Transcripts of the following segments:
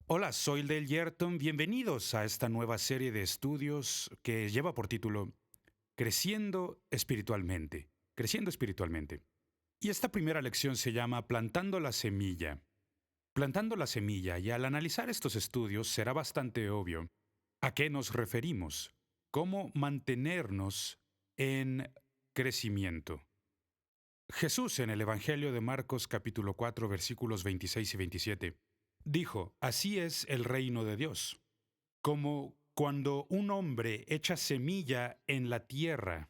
Hola, soy Del Yerton. Bienvenidos a esta nueva serie de estudios que lleva por título Creciendo espiritualmente. Creciendo espiritualmente. Y esta primera lección se llama Plantando la semilla. Plantando la semilla, y al analizar estos estudios será bastante obvio a qué nos referimos, cómo mantenernos en crecimiento. Jesús en el Evangelio de Marcos capítulo 4 versículos 26 y 27 dijo, así es el reino de Dios, como cuando un hombre echa semilla en la tierra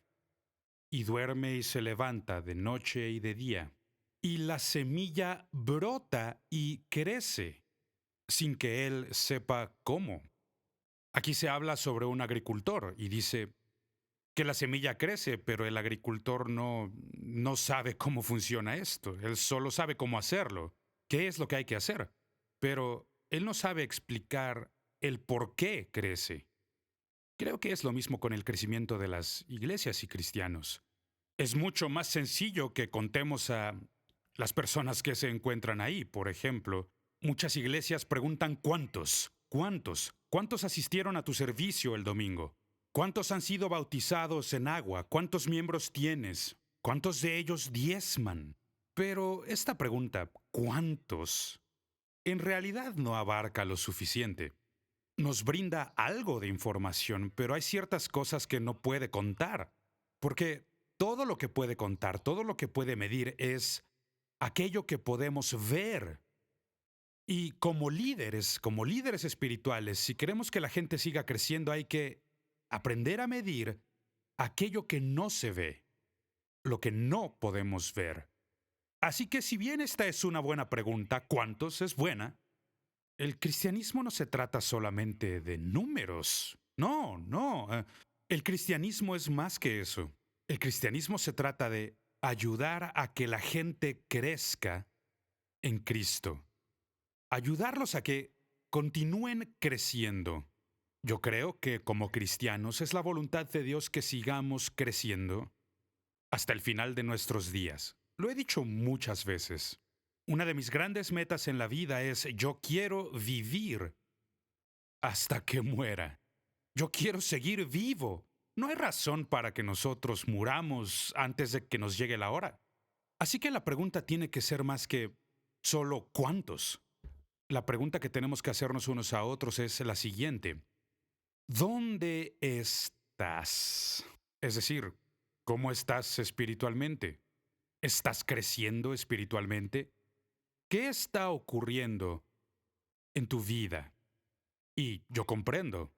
y duerme y se levanta de noche y de día, y la semilla brota y crece sin que él sepa cómo. Aquí se habla sobre un agricultor y dice que la semilla crece, pero el agricultor no sabe cómo funciona esto. Él solo sabe cómo hacerlo, qué es lo que hay que hacer, pero él no sabe explicar el por qué crece. Creo que es lo mismo con el crecimiento de las iglesias y cristianos. Es mucho más sencillo que contemos a las personas que se encuentran ahí. Por ejemplo, muchas iglesias preguntan ¿cuántos asistieron a tu servicio el domingo? ¿Cuántos han sido bautizados en agua? ¿Cuántos miembros tienes? ¿Cuántos de ellos diezman? Pero esta pregunta, ¿cuántos? En realidad no abarca lo suficiente. Nos brinda algo de información, pero hay ciertas cosas que no puede contar. Porque todo lo que puede contar, todo lo que puede medir es aquello que podemos ver. Y como líderes espirituales, si queremos que la gente siga creciendo, hay que aprender a medir aquello que no se ve, lo que no podemos ver. Así que si bien esta es una buena pregunta, ¿cuántos es buena? El cristianismo no se trata solamente de números. No. El cristianismo es más que eso. El cristianismo se trata de ayudar a que la gente crezca en Cristo. Ayudarlos a que continúen creciendo. Yo creo que como cristianos es la voluntad de Dios que sigamos creciendo hasta el final de nuestros días. Lo he dicho muchas veces. Una de mis grandes metas en la vida es yo quiero vivir hasta que muera. Yo quiero seguir vivo. No hay razón para que nosotros muramos antes de que nos llegue la hora. Así que la pregunta tiene que ser más que solo ¿cuántos? La pregunta que tenemos que hacernos unos a otros es la siguiente. ¿Dónde estás? Es decir, ¿cómo estás espiritualmente? ¿Estás creciendo espiritualmente? ¿Qué está ocurriendo en tu vida? Y yo comprendo,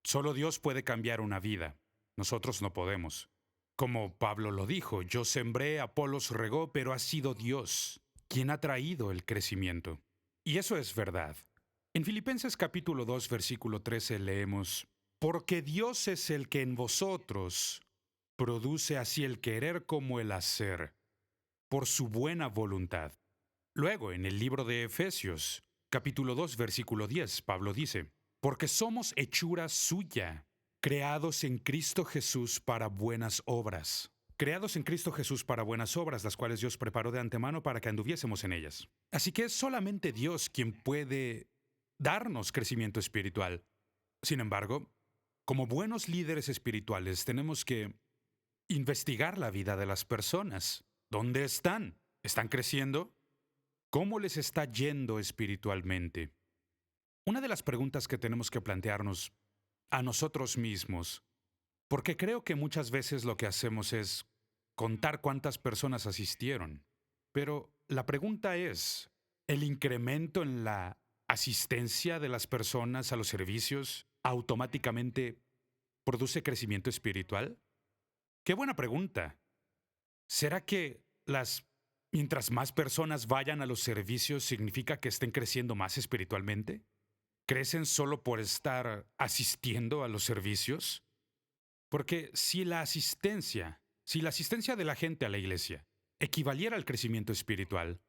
solo Dios puede cambiar una vida. Nosotros no podemos. Como Pablo lo dijo, yo sembré, Apolos regó, pero ha sido Dios quien ha traído el crecimiento. Y eso es verdad. En Filipenses capítulo 2, versículo 13 leemos, porque Dios es el que en vosotros produce así el querer como el hacer, por su buena voluntad. Luego, en el libro de Efesios, capítulo 2, versículo 10, Pablo dice, porque somos hechura suya, creados en Cristo Jesús para buenas obras. Creados en Cristo Jesús para buenas obras, las cuales Dios preparó de antemano para que anduviésemos en ellas. Así que es solamente Dios quien puede darnos crecimiento espiritual. Sin embargo, como buenos líderes espirituales tenemos que investigar la vida de las personas. ¿Dónde están? ¿Están creciendo? ¿Cómo les está yendo espiritualmente? Una de las preguntas que tenemos que plantearnos a nosotros mismos, porque creo que muchas veces lo que hacemos es contar cuántas personas asistieron, pero la pregunta es, ¿el incremento en la asistencia de las personas a los servicios automáticamente produce crecimiento espiritual? Qué buena pregunta. ¿Será que mientras más personas vayan a los servicios significa que estén creciendo más espiritualmente? ¿Crecen solo por estar asistiendo a los servicios? Porque si la asistencia de la gente a la iglesia equivaliera al crecimiento espiritual,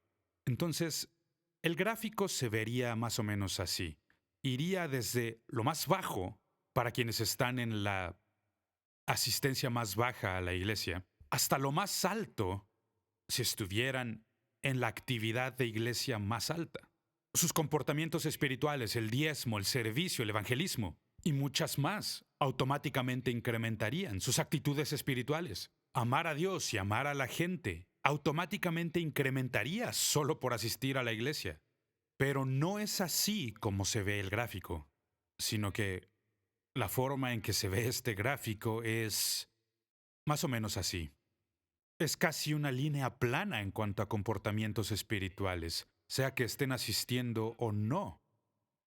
entonces el gráfico se vería más o menos así. Iría desde lo más bajo para quienes están en la asistencia más baja a la iglesia, hasta lo más alto si estuvieran en la actividad de iglesia más alta. sus comportamientos espirituales, el diezmo, el servicio, el evangelismo y muchas más automáticamente incrementarían sus actitudes espirituales. Amar a Dios y amar a la gente automáticamente incrementaría solo por asistir a la iglesia. Pero no es así como se ve el gráfico, sino que la forma en que se ve este gráfico es más o menos así. Es casi una línea plana en cuanto a comportamientos espirituales, sea que estén asistiendo o no.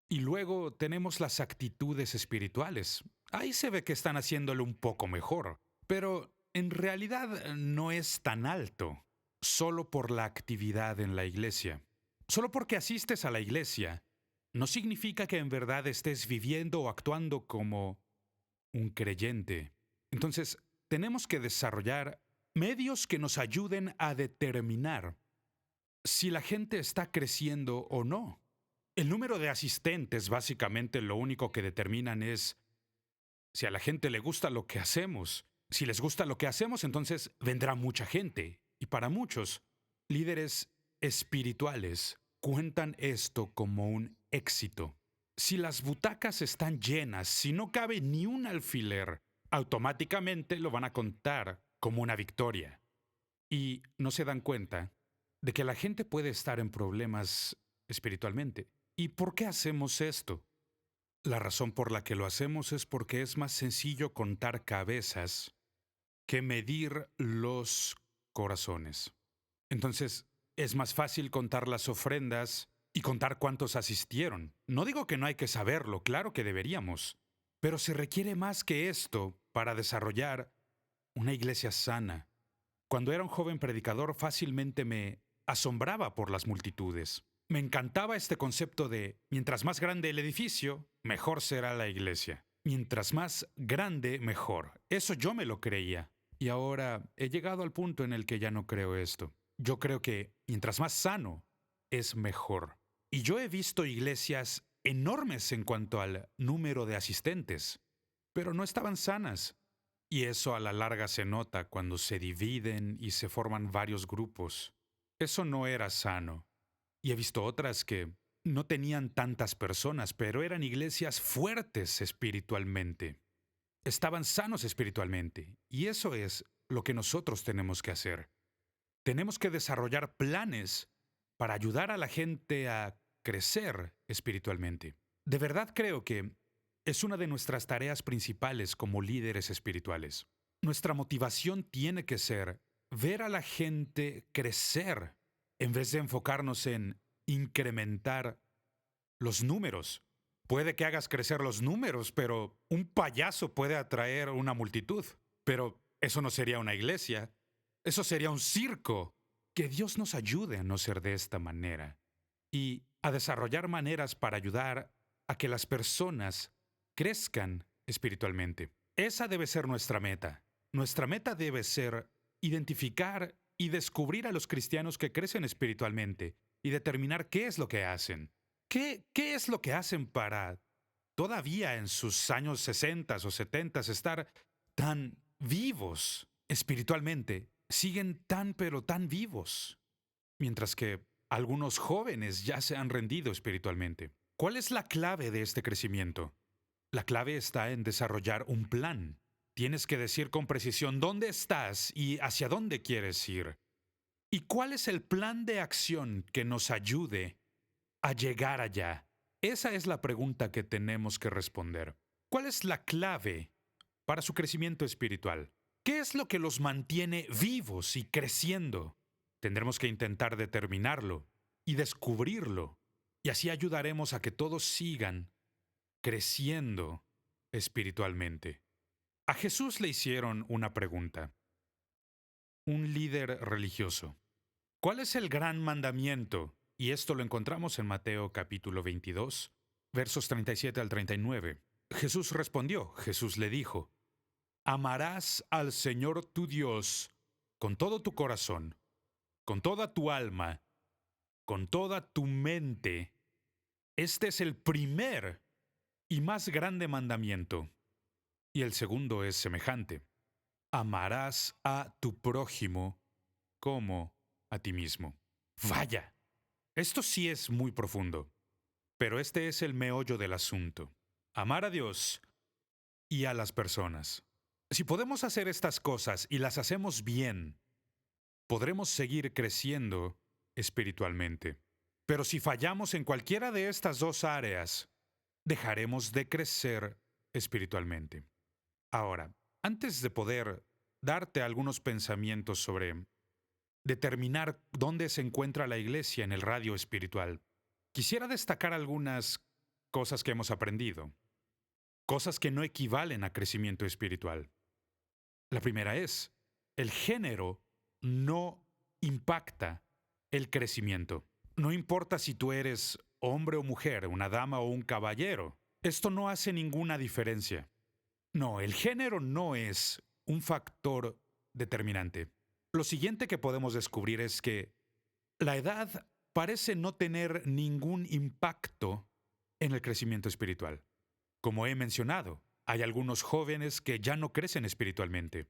Y luego tenemos las actitudes espirituales. Ahí se ve que están haciéndolo un poco mejor, pero en realidad no es tan alto, solo por la actividad en la iglesia. Solo porque asistes a la iglesia, no significa que en verdad estés viviendo o actuando como un creyente. Entonces, tenemos que desarrollar medios que nos ayuden a determinar si la gente está creciendo o no. El número de asistentes básicamente lo único que determinan es si a la gente le gusta lo que hacemos. Si les gusta lo que hacemos, entonces vendrá mucha gente. Y para muchos, líderes espirituales cuentan esto como un éxito. Si las butacas están llenas, si no cabe ni un alfiler, automáticamente lo van a contar como una victoria. Y no se dan cuenta de que la gente puede estar en problemas espiritualmente. ¿Y por qué hacemos esto? La razón por la que lo hacemos es porque es más sencillo contar cabezas que medir los corazones. Entonces, es más fácil contar las ofrendas y contar cuántos asistieron. No digo que no hay que saberlo, claro que deberíamos, pero se requiere más que esto para desarrollar una iglesia sana. Cuando era un joven predicador, fácilmente me asombraba por las multitudes. Me encantaba este concepto de, mientras más grande el edificio, mejor será la iglesia. Mientras más grande, mejor. Eso yo me lo creía. Y ahora he llegado al punto en el que ya no creo esto. Yo creo que mientras más sano, es mejor. Y yo he visto iglesias enormes en cuanto al número de asistentes, pero no estaban sanas. Y eso a la larga se nota cuando se dividen y se forman varios grupos. Eso no era sano. Y he visto otras que no tenían tantas personas, pero eran iglesias fuertes espiritualmente. Estaban sanos espiritualmente. Y eso es lo que nosotros tenemos que hacer. Tenemos que desarrollar planes para ayudar a la gente a crecer espiritualmente. De verdad creo que es una de nuestras tareas principales como líderes espirituales. Nuestra motivación tiene que ser ver a la gente crecer en vez de enfocarnos en incrementar los números. Puede que hagas crecer los números, pero un payaso puede atraer una multitud. Pero eso no sería una iglesia. Eso sería un circo. Que Dios nos ayude a no ser de esta manera y a desarrollar maneras para ayudar a que las personas crezcan espiritualmente. Esa debe ser nuestra meta. Nuestra meta debe ser identificar y descubrir a los cristianos que crecen espiritualmente y determinar qué es lo que hacen. ¿Qué es lo que hacen para todavía en sus años 60 o 70 estar tan vivos espiritualmente? Siguen tan pero tan vivos, mientras que algunos jóvenes ya se han rendido espiritualmente. ¿Cuál es la clave de este crecimiento? La clave está en desarrollar un plan. Tienes que decir con precisión dónde estás y hacia dónde quieres ir. ¿Y cuál es el plan de acción que nos ayude a llegar allá? Esa es la pregunta que tenemos que responder. ¿Cuál es la clave para su crecimiento espiritual? ¿Qué es lo que los mantiene vivos y creciendo? Tendremos que intentar determinarlo y descubrirlo, y así ayudaremos a que todos sigan creciendo espiritualmente. A Jesús le hicieron una pregunta. Un líder religioso. ¿Cuál es el gran mandamiento? Y esto lo encontramos en Mateo capítulo 22, versos 37 al 39. Jesús respondió, Jesús le dijo, amarás al Señor tu Dios con todo tu corazón, con toda tu alma, con toda tu mente. Este es el primer y más grande mandamiento. Y el segundo es semejante. Amarás a tu prójimo como a ti mismo. Vaya, esto sí es muy profundo. Pero este es el meollo del asunto. Amar a Dios y a las personas. Si podemos hacer estas cosas y las hacemos bien, podremos seguir creciendo espiritualmente. Pero si fallamos en cualquiera de estas dos áreas, dejaremos de crecer espiritualmente. Ahora, antes de poder darte algunos pensamientos sobre determinar dónde se encuentra la iglesia en el radio espiritual, quisiera destacar algunas cosas que hemos aprendido, cosas que no equivalen a crecimiento espiritual. La primera es, el género no impacta el crecimiento. No importa si tú eres hombre o mujer, una dama o un caballero, esto no hace ninguna diferencia. No, el género no es un factor determinante. Lo siguiente que podemos descubrir es que la edad parece no tener ningún impacto en el crecimiento espiritual. Como he mencionado, hay algunos jóvenes que ya no crecen espiritualmente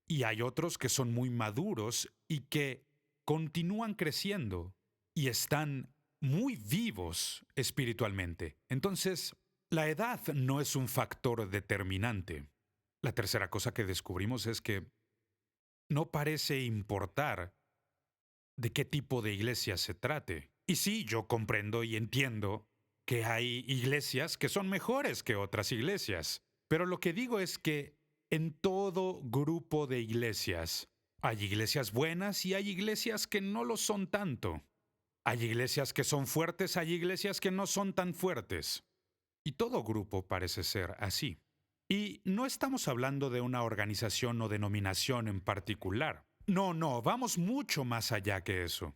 y hay otros que son muy maduros y que continúan creciendo y están muy vivos espiritualmente. Entonces, la edad no es un factor determinante. La tercera cosa que descubrimos es que no parece importar de qué tipo de iglesia se trate. Y sí, yo comprendo y entiendo que hay iglesias que son mejores que otras iglesias. Pero lo que digo es que en todo grupo de iglesias hay iglesias buenas y hay iglesias que no lo son tanto. Hay iglesias que son fuertes, hay iglesias que no son tan fuertes. Y todo grupo parece ser así. Y no estamos hablando de una organización o denominación en particular. No, no, vamos mucho más allá que eso.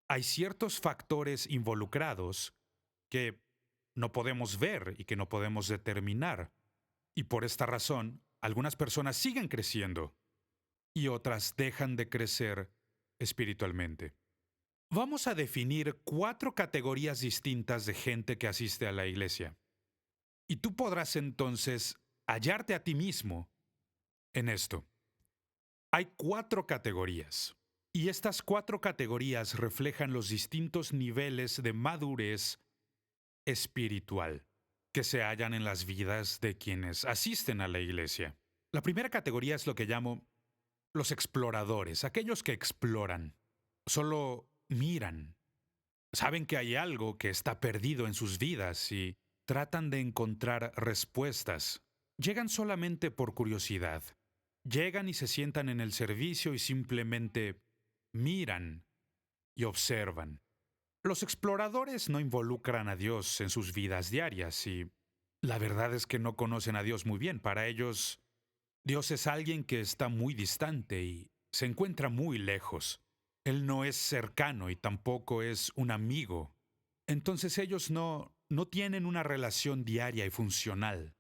Hay ciertos factores involucrados que no podemos ver y que no podemos determinar. Y por esta razón, algunas personas siguen creciendo y otras dejan de crecer espiritualmente. Vamos a definir 4 categorías distintas de gente que asiste a la iglesia. Y tú podrás entonces hallarte a ti mismo en esto. Hay 4 categorías. Y estas 4 categorías reflejan los distintos niveles de madurez espiritual que se hallan en las vidas de quienes asisten a la iglesia. La primera categoría es lo que llamo los exploradores, aquellos que exploran, solo miran, saben que hay algo que está perdido en sus vidas y tratan de encontrar respuestas. Llegan solamente por curiosidad. Llegan y se sientan en el servicio y simplemente miran y observan. Los exploradores no involucran a Dios en sus vidas diarias y la verdad es que no conocen a Dios muy bien. Para ellos, Dios es alguien que está muy distante y se encuentra muy lejos. Él no es cercano y tampoco es un amigo. Entonces ellos no tienen una relación diaria y funcional.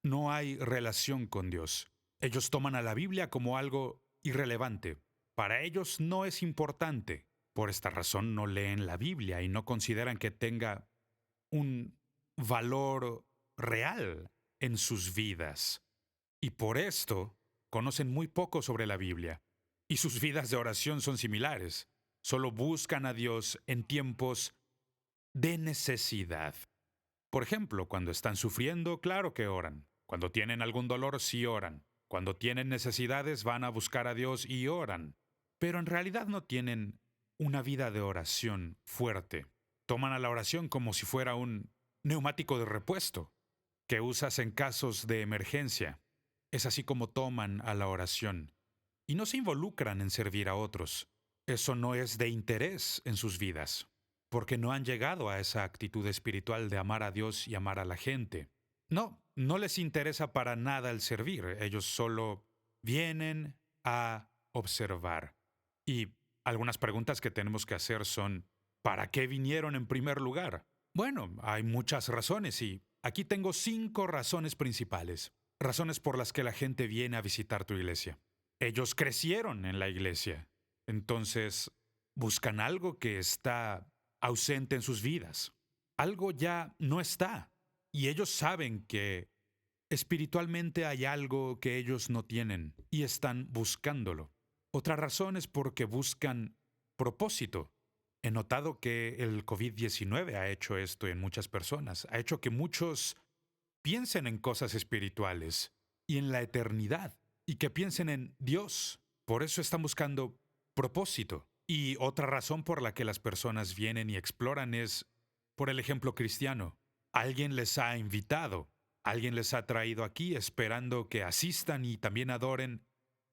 No hay relación con Dios. Ellos toman a la Biblia como algo irrelevante. Para ellos no es importante. Por esta razón no leen la Biblia y no consideran que tenga un valor real en sus vidas. Y por esto conocen muy poco sobre la Biblia. Y sus vidas de oración son similares. Solo buscan a Dios en tiempos de necesidad. Por ejemplo, cuando están sufriendo, claro que oran. Cuando tienen algún dolor, sí oran. Cuando tienen necesidades, van a buscar a Dios y oran. Pero en realidad no tienen una vida de oración fuerte. Toman a la oración como si fuera un neumático de repuesto que usas en casos de emergencia. Es así como toman a la oración. Y no se involucran en servir a otros. Eso no es de interés en sus vidas, porque no han llegado a esa actitud espiritual de amar a Dios y amar a la gente. No les interesa para nada el servir. Ellos solo vienen a observar. Y algunas preguntas que tenemos que hacer son, ¿para qué vinieron en primer lugar? Bueno, hay muchas razones y aquí tengo 5 razones principales. Razones por las que la gente viene a visitar tu iglesia. Ellos crecieron en la iglesia. Entonces, buscan algo que está ausente en sus vidas. Algo ya no está. Y ellos saben que espiritualmente hay algo que ellos no tienen y están buscándolo. Otra razón es porque buscan propósito. He notado que el COVID-19 ha hecho esto en muchas personas, ha hecho que muchos piensen en cosas espirituales y en la eternidad y que piensen en Dios. Por eso están buscando propósito. Y otra razón por la que las personas vienen y exploran es por el ejemplo cristiano. Alguien les ha invitado, alguien les ha traído aquí esperando que asistan y también adoren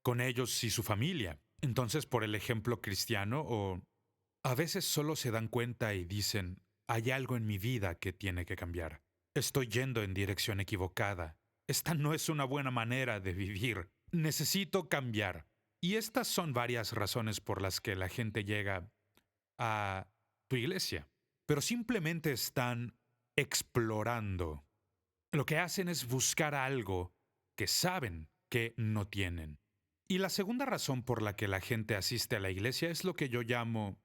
con ellos y su familia. Entonces, por el ejemplo cristiano, o a veces solo se dan cuenta y dicen, hay algo en mi vida que tiene que cambiar. Estoy yendo en dirección equivocada. Esta no es una buena manera de vivir. Necesito cambiar. Y estas son varias razones por las que la gente llega a tu iglesia. Pero simplemente están explorando. Lo que hacen es buscar algo que saben que no tienen. Y la segunda razón por la que la gente asiste a la iglesia es lo que yo llamo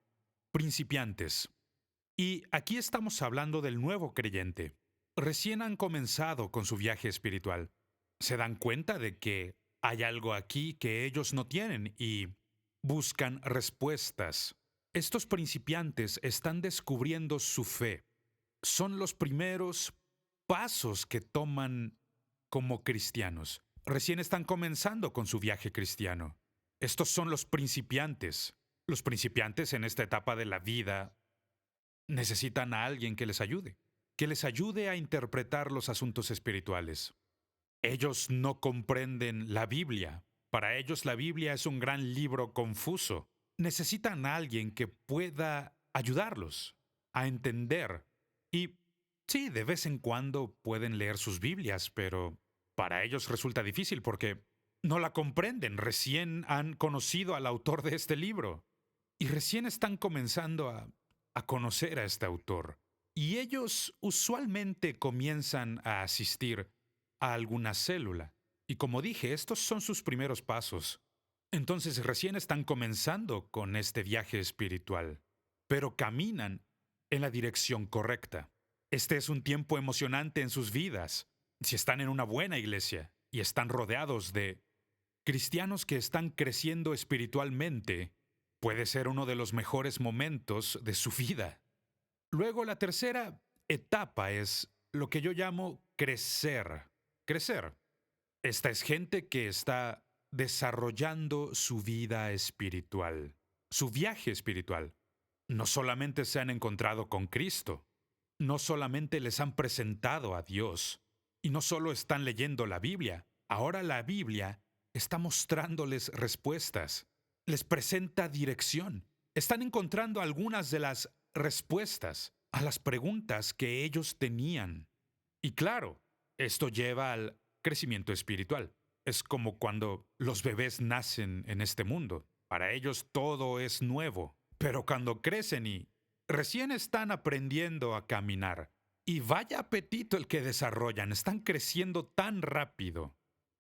principiantes. Y aquí estamos hablando del nuevo creyente. Recién han comenzado con su viaje espiritual. Se dan cuenta de que hay algo aquí que ellos no tienen y buscan respuestas. Estos principiantes están descubriendo su fe. Son los primeros pasos que toman como cristianos. Recién están comenzando con su viaje cristiano. Estos son los principiantes. Los principiantes en esta etapa de la vida necesitan a alguien que les ayude a interpretar los asuntos espirituales. Ellos no comprenden la Biblia. Para ellos la Biblia es un gran libro confuso. Necesitan a alguien que pueda ayudarlos a entender. Y sí, de vez en cuando pueden leer sus Biblias, pero para ellos resulta difícil porque no la comprenden. Recién han conocido al autor de este libro y recién están comenzando a conocer a este autor. Y ellos usualmente comienzan a asistir a alguna célula. Y como dije, estos son sus primeros pasos. Entonces recién están comenzando con este viaje espiritual, pero caminan en la dirección correcta. Este es un tiempo emocionante en sus vidas. Si están en una buena iglesia y están rodeados de cristianos que están creciendo espiritualmente, puede ser uno de los mejores momentos de su vida. Luego, la tercera etapa es lo que yo llamo crecer. Crecer. Esta es gente que está desarrollando su vida espiritual, su viaje espiritual. No solamente se han encontrado con Cristo, no solamente les han presentado a Dios, y no solo están leyendo la Biblia, ahora la Biblia está mostrándoles respuestas, les presenta dirección. Están encontrando algunas de las respuestas a las preguntas que ellos tenían. Y claro, esto lleva al crecimiento espiritual. Es como cuando los bebés nacen en este mundo. Para ellos todo es nuevo. Pero cuando crecen y recién están aprendiendo a caminar, y vaya apetito el que desarrollan, están creciendo tan rápido.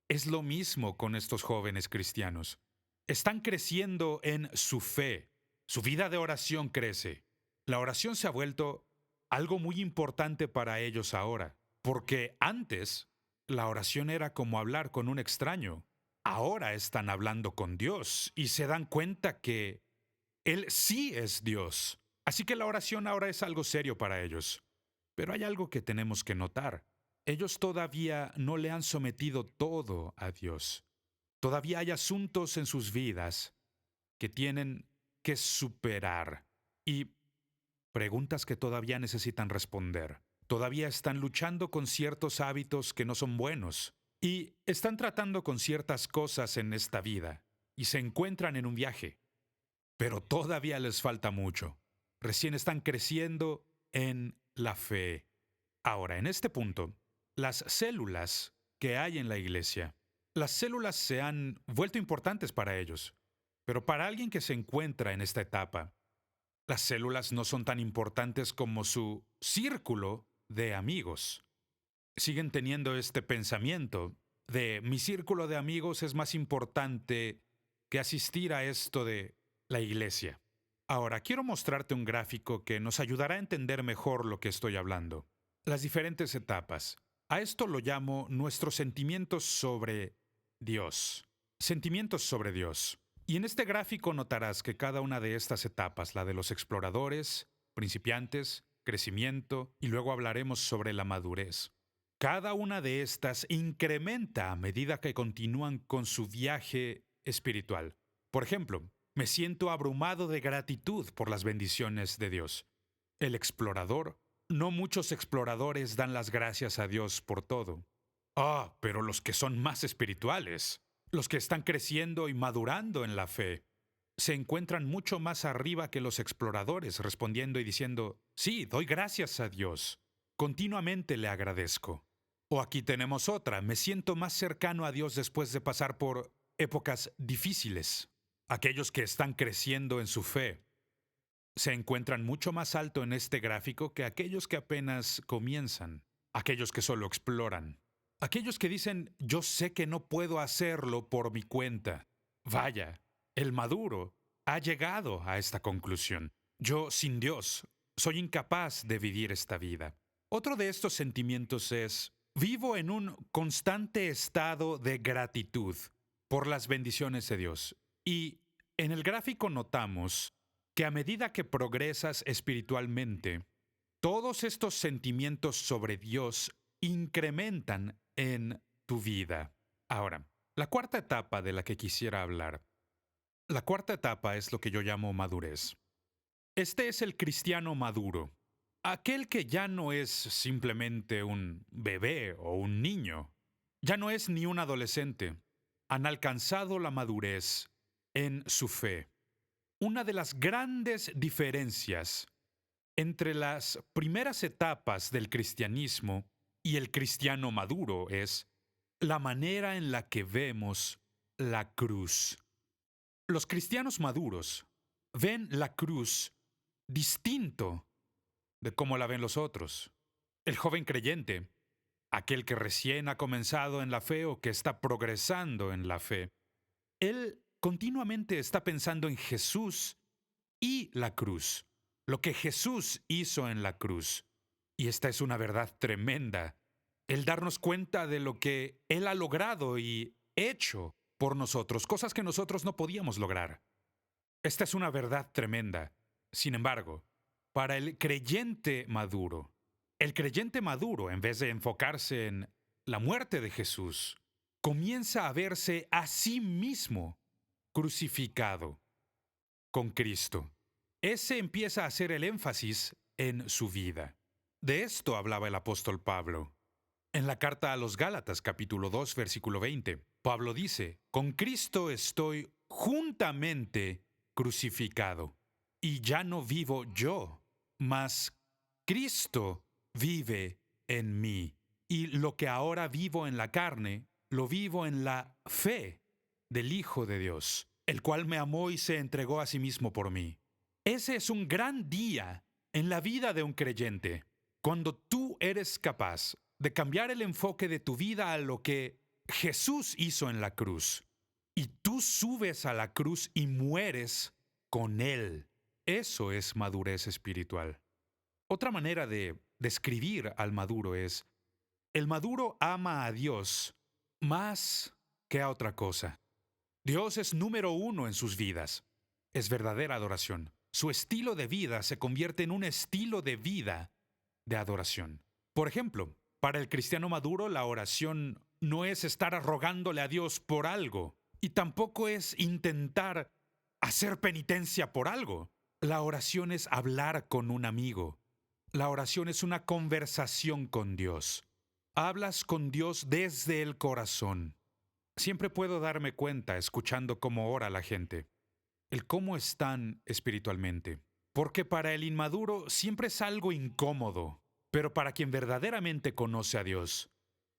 Es lo mismo con estos jóvenes cristianos. Están creciendo en su fe. Su vida de oración crece. La oración se ha vuelto algo muy importante para ellos ahora, porque antes la oración era como hablar con un extraño. Ahora están hablando con Dios y se dan cuenta que Él sí es Dios. Así que la oración ahora es algo serio para ellos. Pero hay algo que tenemos que notar. Ellos todavía no le han sometido todo a Dios. Todavía hay asuntos en sus vidas que tienen que superar y preguntas que todavía necesitan responder. Todavía están luchando con ciertos hábitos que no son buenos y están tratando con ciertas cosas en esta vida y se encuentran en un viaje. Pero todavía les falta mucho. Recién están creciendo en la fe. Ahora, en este punto, las células que hay en la iglesia, las células se han vuelto importantes para ellos. Pero para alguien que se encuentra en esta etapa, las células no son tan importantes como su círculo de amigos. Siguen teniendo este pensamiento de mi círculo de amigos es más importante que asistir a esto de la iglesia. Ahora, quiero mostrarte un gráfico que nos ayudará a entender mejor lo que estoy hablando. Las diferentes etapas. A esto lo llamo nuestros sentimientos sobre Dios. Sentimientos sobre Dios. Y en este gráfico notarás que cada una de estas etapas, la de los exploradores, principiantes, crecimiento, y luego hablaremos sobre la madurez. Cada una de estas incrementa a medida que continúan con su viaje espiritual. Por ejemplo, me siento abrumado de gratitud por las bendiciones de Dios. El explorador, no muchos exploradores dan las gracias a Dios por todo. Pero los que son más espirituales, los que están creciendo y madurando en la fe, se encuentran mucho más arriba que los exploradores, respondiendo y diciendo, sí, doy gracias a Dios. Continuamente le agradezco. O aquí tenemos otra, me siento más cercano a Dios después de pasar por épocas difíciles. Aquellos que están creciendo en su fe se encuentran mucho más alto en este gráfico que aquellos que apenas comienzan, aquellos que solo exploran. Aquellos que dicen, yo sé que no puedo hacerlo por mi cuenta. Vaya, el maduro ha llegado a esta conclusión. Yo, sin Dios, soy incapaz de vivir esta vida. Otro de estos sentimientos es, vivo en un constante estado de gratitud por las bendiciones de Dios. Y en el gráfico notamos que a medida que progresas espiritualmente, todos estos sentimientos sobre Dios incrementan en tu vida. Ahora, la cuarta etapa de la que quisiera hablar. La cuarta etapa es lo que yo llamo madurez. Este es el cristiano maduro, aquel que ya no es simplemente un bebé o un niño, ya no es ni un adolescente. Han alcanzado la madurez en su fe. Una de las grandes diferencias entre las primeras etapas del cristianismo y el cristiano maduro es la manera en la que vemos la cruz. Los cristianos maduros ven la cruz distinto de cómo la ven los otros. El joven creyente, aquel que recién ha comenzado en la fe o que está progresando en la fe, él continuamente está pensando en Jesús y la cruz, lo que Jesús hizo en la cruz. Y esta es una verdad tremenda, el darnos cuenta de lo que Él ha logrado y hecho por nosotros, cosas que nosotros no podíamos lograr. Esta es una verdad tremenda. Sin embargo, para el creyente maduro, en vez de enfocarse en la muerte de Jesús, comienza a verse a sí mismo crucificado con Cristo. Ese empieza a ser el énfasis en su vida. De esto hablaba el apóstol Pablo. En la carta a los Gálatas, capítulo 2, versículo 20, Pablo dice, con Cristo estoy juntamente crucificado, y ya no vivo yo, mas Cristo vive en mí. Y lo que ahora vivo en la carne, lo vivo en la fe del Hijo de Dios, el cual me amó y se entregó a sí mismo por mí. Ese es un gran día en la vida de un creyente, cuando tú eres capaz de cambiar el enfoque de tu vida a lo que Jesús hizo en la cruz. Y tú subes a la cruz y mueres con Él. Eso es madurez espiritual. Otra manera de describir al maduro es, el maduro ama a Dios más que a otra cosa. Dios es número uno en sus vidas. Es verdadera adoración. Su estilo de vida se convierte en un estilo de vida de adoración. Por ejemplo, para el cristiano maduro, la oración no es estar rogándole a Dios por algo y tampoco es intentar hacer penitencia por algo. La oración es hablar con un amigo. La oración es una conversación con Dios. Hablas con Dios desde el corazón. Siempre puedo darme cuenta escuchando cómo ora la gente, el cómo están espiritualmente. Porque para el inmaduro siempre es algo incómodo, pero para quien verdaderamente conoce a Dios,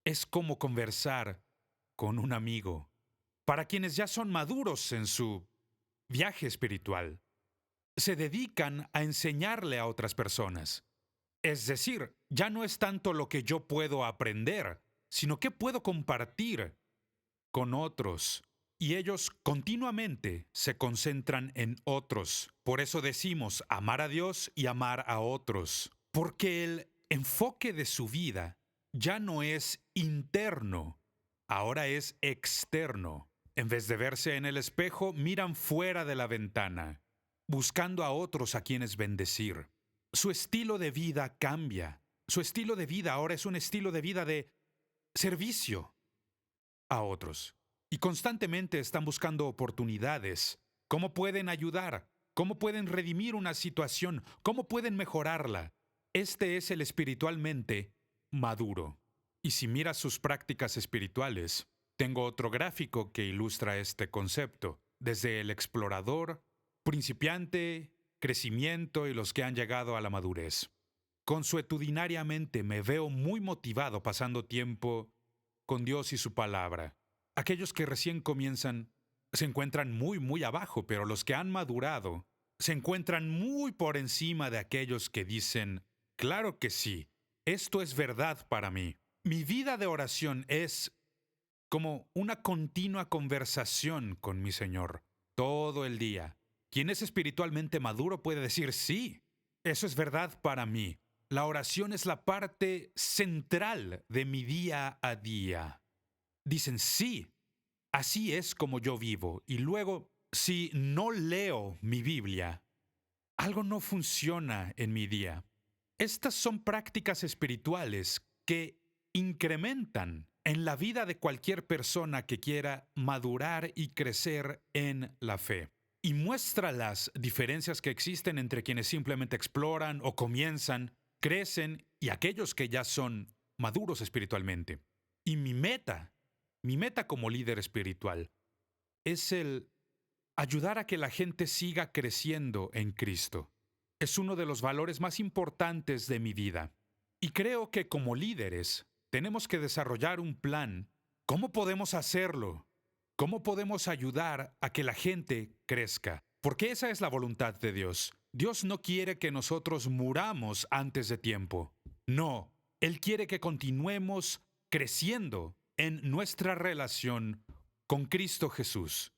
es como conversar con un amigo. Para quienes ya son maduros en su viaje espiritual, se dedican a enseñarle a otras personas. Es decir, ya no es tanto lo que yo puedo aprender, sino que puedo compartir con otros. Y ellos continuamente se concentran en otros. Por eso decimos amar a Dios y amar a otros. Porque el enfoque de su vida ya no es interno, ahora es externo. En vez de verse en el espejo, miran fuera de la ventana, buscando a otros a quienes bendecir. Su estilo de vida cambia. Su estilo de vida ahora es un estilo de vida de servicio a otros. Y constantemente están buscando oportunidades. ¿Cómo pueden ayudar? ¿Cómo pueden redimir una situación? ¿Cómo pueden mejorarla? Este es el espiritualmente maduro. Y si miras sus prácticas espirituales, tengo otro gráfico que ilustra este concepto, desde el explorador, principiante, crecimiento y los que han llegado a la madurez. Consuetudinariamente me veo muy motivado pasando tiempo con Dios y su palabra. Aquellos que recién comienzan se encuentran muy abajo, pero los que han madurado se encuentran muy por encima de aquellos que dicen, claro que sí, esto es verdad para mí. Mi vida de oración es como una continua conversación con mi Señor, todo el día. Quien es espiritualmente maduro puede decir, sí, eso es verdad para mí. La oración es la parte central de mi día a día. Dicen, sí, así es como yo vivo. Y luego, si no leo mi Biblia, algo no funciona en mi día. Estas son prácticas espirituales que incrementan en la vida de cualquier persona que quiera madurar y crecer en la fe. Y muestra las diferencias que existen entre quienes simplemente exploran o comienzan, crecen y aquellos que ya son maduros espiritualmente. Y mi meta como líder espiritual, es el ayudar a que la gente siga creciendo en Cristo. Es uno de los valores más importantes de mi vida. Y creo que como líderes tenemos que desarrollar un plan. ¿Cómo podemos hacerlo? ¿Cómo podemos ayudar a que la gente crezca? Porque esa es la voluntad de Dios. Dios no quiere que nosotros muramos antes de tiempo. No, Él quiere que continuemos creciendo en nuestra relación con Cristo Jesús.